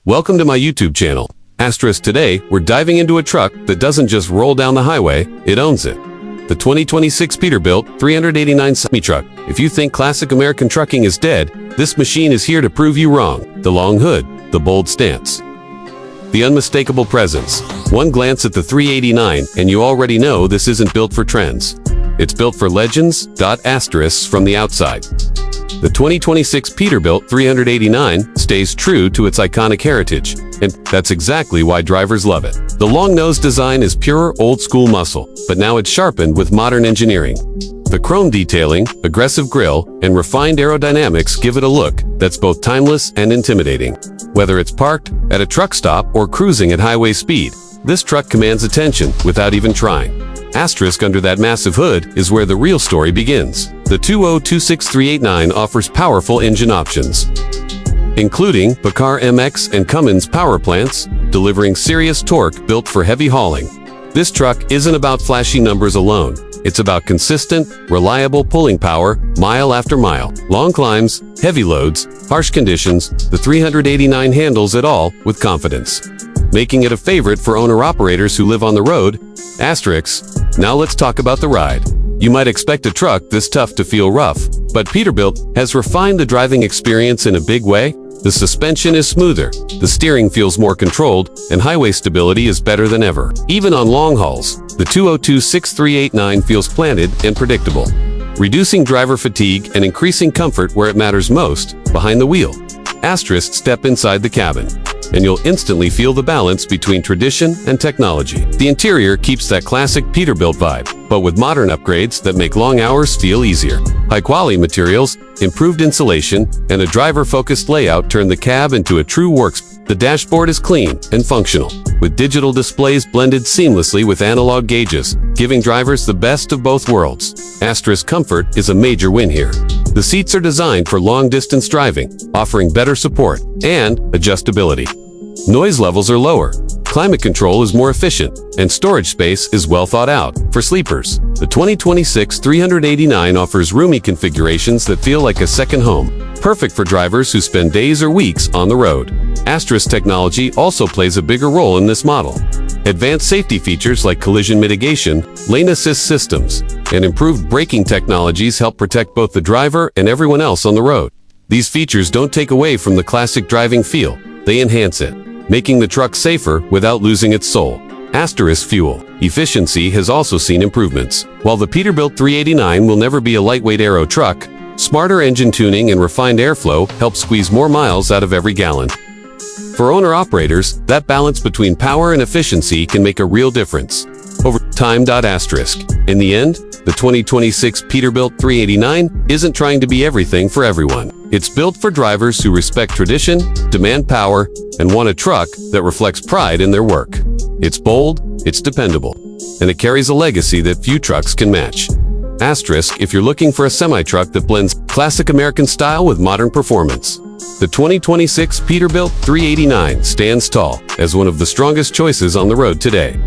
Welcome to my YouTube channel. Today, we're diving into a truck that doesn't just roll down the highway, it owns it. The 2026 Peterbilt 389 semi-truck. If you think classic American trucking is dead, this machine is here to prove you wrong. The long hood, the bold stance, the unmistakable presence. One glance at the 389 and you already know this isn't built for trends. It's built for legends. Asterisks from the outside. The 2026 Peterbilt 389 stays true to its iconic heritage, and that's exactly why drivers love it. The long-nose design is pure old-school muscle, but now it's sharpened with modern engineering. The chrome detailing, aggressive grille, and refined aerodynamics give it a look that's both timeless and intimidating. Whether it's parked, at a truck stop, or cruising at highway speed, this truck commands attention without even trying. Asterisk under that massive hood is where the real story begins. The 2026389 offers powerful engine options, including Paccar MX and Cummins power plants, delivering serious torque built for heavy hauling. This truck isn't about flashy numbers alone. It's about consistent, reliable pulling power, mile after mile. Long climbs, heavy loads, harsh conditions, the 389 handles it all with confidence, making it a favorite for owner-operators who live on the road. Asterisks. Now let's talk about the ride. You might expect a truck this tough to feel rough, but Peterbilt has refined the driving experience in a big way. The suspension is smoother, the steering feels more controlled, and highway stability is better than ever. Even on long hauls, the 2026389 feels planted and predictable, reducing driver fatigue and increasing comfort where it matters most, behind the wheel. Asterisk. Step inside the cabin, and you'll instantly feel the balance between tradition and technology. The interior keeps that classic Peterbilt vibe, but with modern upgrades that make long hours feel easier. High-quality materials, improved insulation, and a driver-focused layout turn the cab into a true workspace. The dashboard is clean and functional, with digital displays blended seamlessly with analog gauges, giving drivers the best of both worlds. Asterisk. Comfort is a major win here. The seats are designed for long-distance driving, offering better support and adjustability. Noise levels are lower, climate control is more efficient, and storage space is well thought out. For sleepers, the 2026 389 offers roomy configurations that feel like a second home, perfect for drivers who spend days or weeks on the road. Asterisk. Technology also plays a bigger role in this model. Advanced safety features like collision mitigation, lane assist systems, and improved braking technologies help protect both the driver and everyone else on the road. These features don't take away from the classic driving feel, they enhance it, making the truck safer without losing its soul. Asterisk. Fuel efficiency has also seen improvements. While the Peterbilt 389 will never be a lightweight aero truck, smarter engine tuning and refined airflow help squeeze more miles out of every gallon. For owner-operators, that balance between power and efficiency can make a real difference over time. Asterisk. In the end, the 2026 Peterbilt 389 isn't trying to be everything for everyone. It's built for drivers who respect tradition, demand power, and want a truck that reflects pride in their work. It's bold, it's dependable, and it carries a legacy that few trucks can match. Asterisk. If you're looking for a semi-truck that blends classic American style with modern performance, the 2026 Peterbilt 389 stands tall as one of the strongest choices on the road today.